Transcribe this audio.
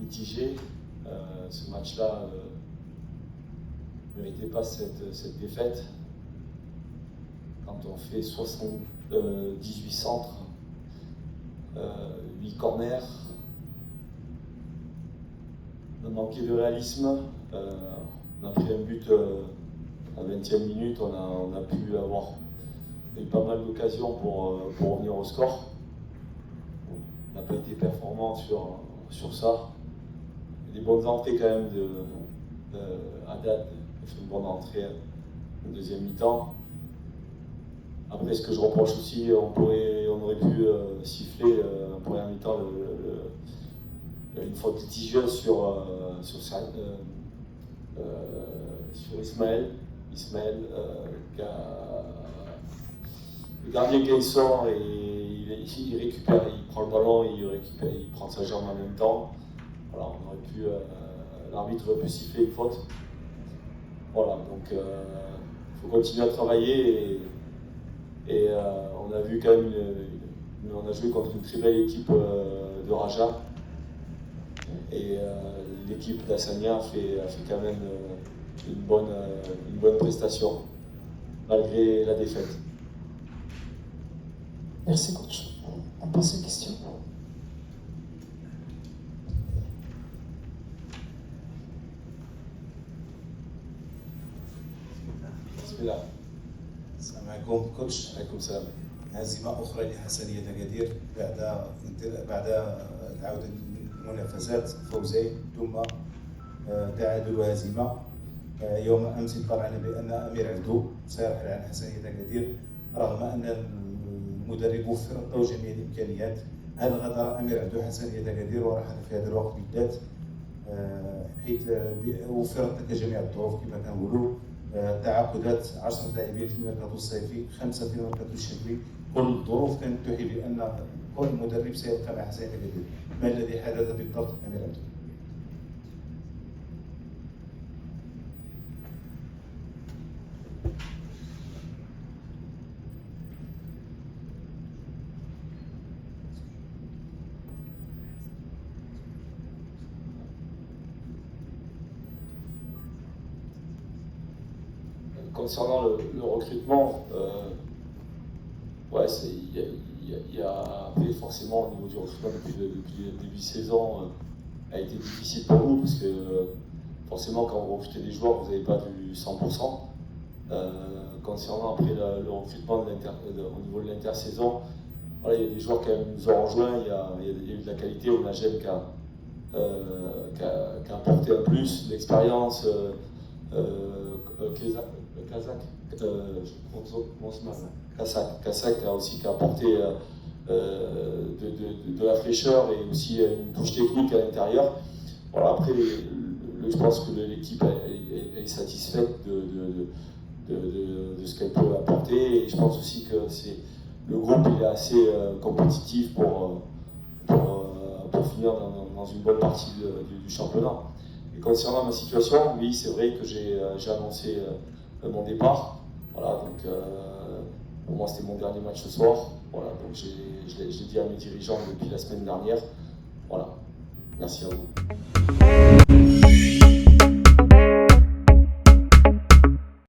mitigé. Ce match-là ne méritait pas cette défaite. Quand on fait 78 centres, 8 corners, on a manqué de réalisme. On a pris un but à la 20e minute, on a pu avoir eu pas mal d'occasions pour revenir au score. On n'a pas été performant sur ça. Des bonnes entrées quand même Haddad a fait une bonne entrée en deuxième mi-temps. Après, ce que je reproche aussi, on aurait pu siffler en première mi-temps une faute litigieuse sur Ismaël. Le gardien qui sort et il récupère, il prend le ballon, il prend sa jambe en même temps. Voilà, l'arbitre aurait pu siffler une faute. Voilà, donc il faut continuer à travailler et on a vu quand même on a joué contre une très belle équipe de Raja et l'équipe d'Hassania a fait quand même une bonne prestation malgré la défaite. Merci coach. On passe aux questions. السلام عليكم كوتش. عليكم السلام. هزيمة أخرى لحسنية أكادير بعد العودة من المنافسات، فوزين ثم تعادل وهزيمة. يوم أمس اطلعنا بأن أمير عبدو سيرحل عن حسنية أكادير رغم أن المدرب وفر له جميع الإمكانيات. هل غادر أمير عبدو حسنية أكادير ورحل في هذا الوقت بالذات حيث وفرت لك جميع الظروف كما كنقولوا؟ تعاقدات 10 لاعبين في الميركاتو الصيفي، 5 في الميركاتو الشتوي، كل الظروف كانت توحي بان كل مدرب سيبقى مع حسنية أكادير. ما الذي حدث بالضبط امير عبدو؟ Concernant le recrutement, il y a après forcément au niveau du recrutement depuis le début de saison a été difficile pour nous parce que forcément quand vous recrutez des joueurs vous n'avez pas du 100%. Concernant après le recrutement au niveau de l'intersaison, voilà, il y a des joueurs qui nous ont rejoints, il y a eu de la qualité, on a Gem qui a apporté un plus, l'expérience. Kazak a aussi apporté de la fraîcheur et aussi une touche technique à l'intérieur. Voilà, après, je pense que l'équipe est satisfaite de ce qu'elle peut apporter et je pense aussi que le groupe il est assez compétitif pour finir dans une bonne partie du championnat. Et concernant ma situation, oui, c'est vrai que j'ai annoncé mon départ. Voilà, donc pour moi c'était mon dernier match ce soir. Voilà, donc je l'ai dit à mes dirigeants depuis la semaine dernière. Voilà, merci à vous.